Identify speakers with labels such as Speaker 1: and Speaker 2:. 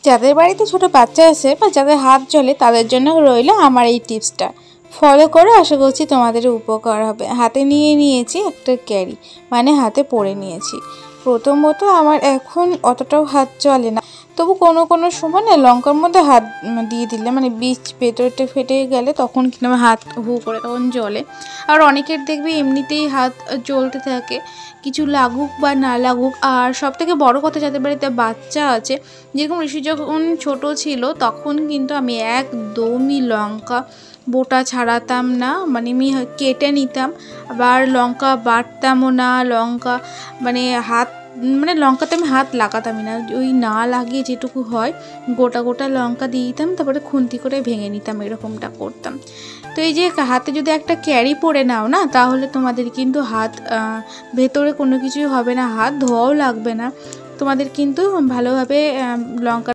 Speaker 1: যাদের বাড়িতে ছোট বাচ্চা আছে বা যাদের হাত জ্বলে তাদের জন্য রইল আমার এই টিপসটা। ফলো করে আশা করছি তোমাদের উপকার হবে। হাতে নিয়ে নিয়েছি একটা ক্যারি, মানে হাতে পরে নিয়েছি। প্রথমত আমার এখন অতটাও হাত জ্বলে না, তবু কোনো কোনো সময় না লঙ্কার মধ্যে হাত দিয়ে দিলে মানে বীজ ভেতরটা ফেটে গেলে তখন কিন্তু আমার হাত হু করে তখন জ্বলে। আর অনেকের দেখবি এমনিতেই হাত জ্বলতে থাকে, কিছু লাগুক বা না লাগুক। আর সবথেকে বড় কথা, যাদের বাড়িতে বাচ্চা আছে, যেরকম ঋষি যখন ছোট ছিল তখন কিন্তু আমি একদমই লঙ্কা বোটা ছাড়াতাম না, মানে আমি কেটে নিতাম। আবার লঙ্কা বাটতামও না, লঙ্কা মানে লঙ্কাতে আমি হাত লাগাতামই না। ওই না লাগিয়ে যেটুকু হয় গোটা গোটা লঙ্কা দিয়ে দিতাম, তারপরে খুন্তি করে ভেঙে নিতাম, এরকমটা করতাম। তো এই যে হাতে যদি একটা ক্যারি পরে নাও না, তাহলে তোমাদের কিন্তু হাত ভেতরে কোনো কিছুই হবে না, হাত ধোয়াও লাগবে না তোমাদের, কিন্তু ভালোভাবে লঙ্কা